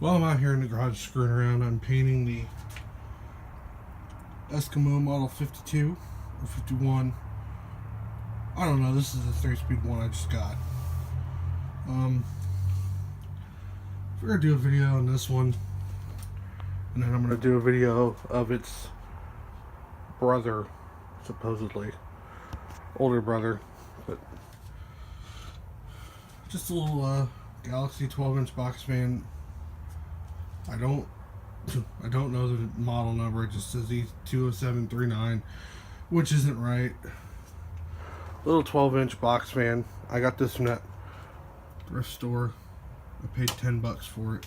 While I'm out here in the garage screwing around, I'm painting the Eskimo Model 52 or 51. I don't know, this is the 3-speed one I just got. We're gonna do a video on this one, and then I'm gonna do a video of its brother, supposedly older brother, but just a little Galaxy 12-inch box fan. I don't know the model number. It just says E20739, which isn't right. Little 12-inch box fan. I got this from that thrift store. I paid $10 for it,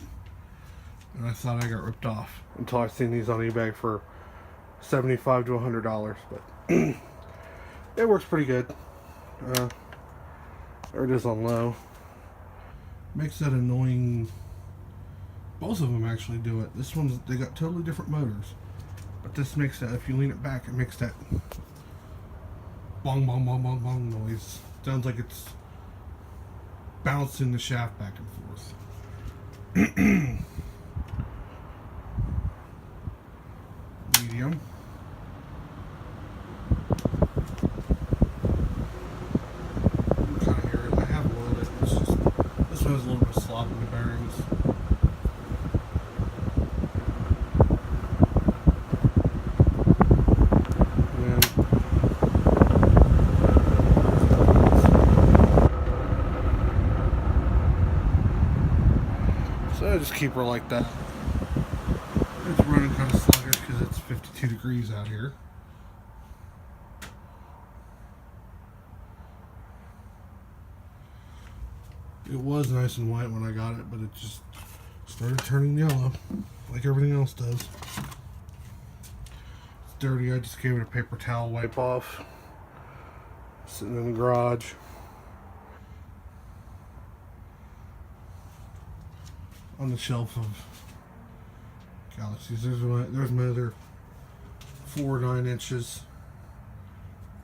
and I thought I got ripped off until I seen these on eBay for $75 to $100. But it works pretty good. There it is on low. Makes that annoying. Both of them actually do it. This one's, they got totally different motors, but this makes that, if you lean it back, it makes that bong bong bong bong bong noise. Sounds like it's bouncing the shaft back and forth. Medium. You can kind of hear it. I have oiled it. It's just, this one has a little bit of slop in the bearings. So I just keep her like that. It's running kind of sluggish because it's 52 degrees out here. It was nice and white when I got it, but it just started turning yellow, like everything else does. It's dirty. I just gave it a paper towel wipe off. Sitting in the garage. On the shelf of Galaxies. There's my other 4 9-inches.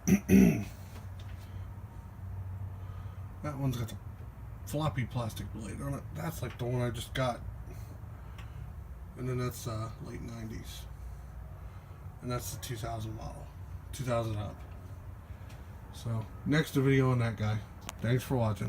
That one's got the floppy plastic blade on it. That's like the one I just got. And then that's late 90s. And that's the 2000 model. 2000 up. So, next video on that guy. Thanks for watching.